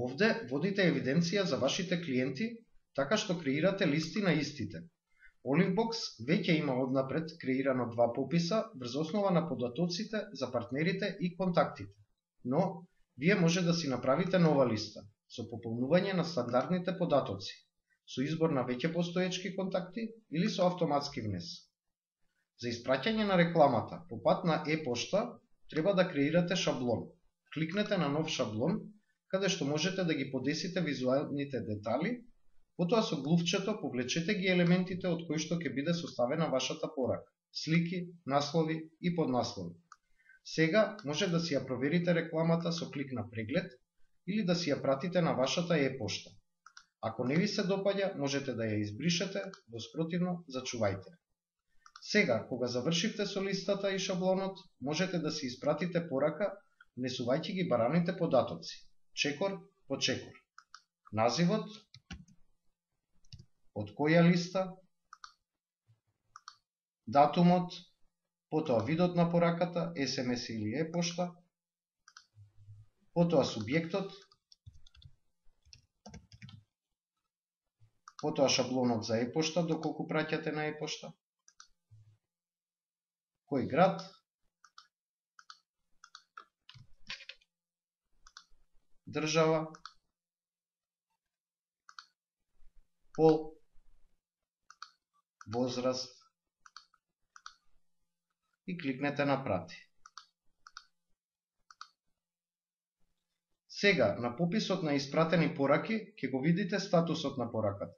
Овде водите евиденција за вашите клиенти, така што креирате листи на истите. Olivebox веќе има однапред креирано 2 пописа врз основа на податоците за партнерите и контактите. Но, вие може да си направите нова листа, со пополнување на стандардните податоци, со избор на веќе постоечки контакти или со автоматски внес. За испраќање на рекламата по пат на e-пошта треба да креирате шаблон. Кликнете на нов шаблон, каде што можете да ги подесите визуалните детали, потоа со глувчето повлечете ги елементите од кои што ќе биде составена вашата порака, слики, наслови и поднаслови. Сега може да си ја проверите рекламата со клик на преглед или да си ја пратите на вашата e-пошта. Ако не ви се допаѓа, можете да ја избришете, во спротивно зачувајте. Сега, кога завршивте со листата и шаблонот, можете да си испратите порака, внесувајќи ги бараните податоци, чекор по чекор. Називот, од која листа, датумот, потоа видот на пораката, SMS или e-пошта, потоа субјектот, потоа шаблонот за e-пошта, доколку праќате на e-пошта, кој град, држава, пол, возраст и кликнете на прати. Сега, на пописот на испратени пораки, ќе го видите статусот на пораката.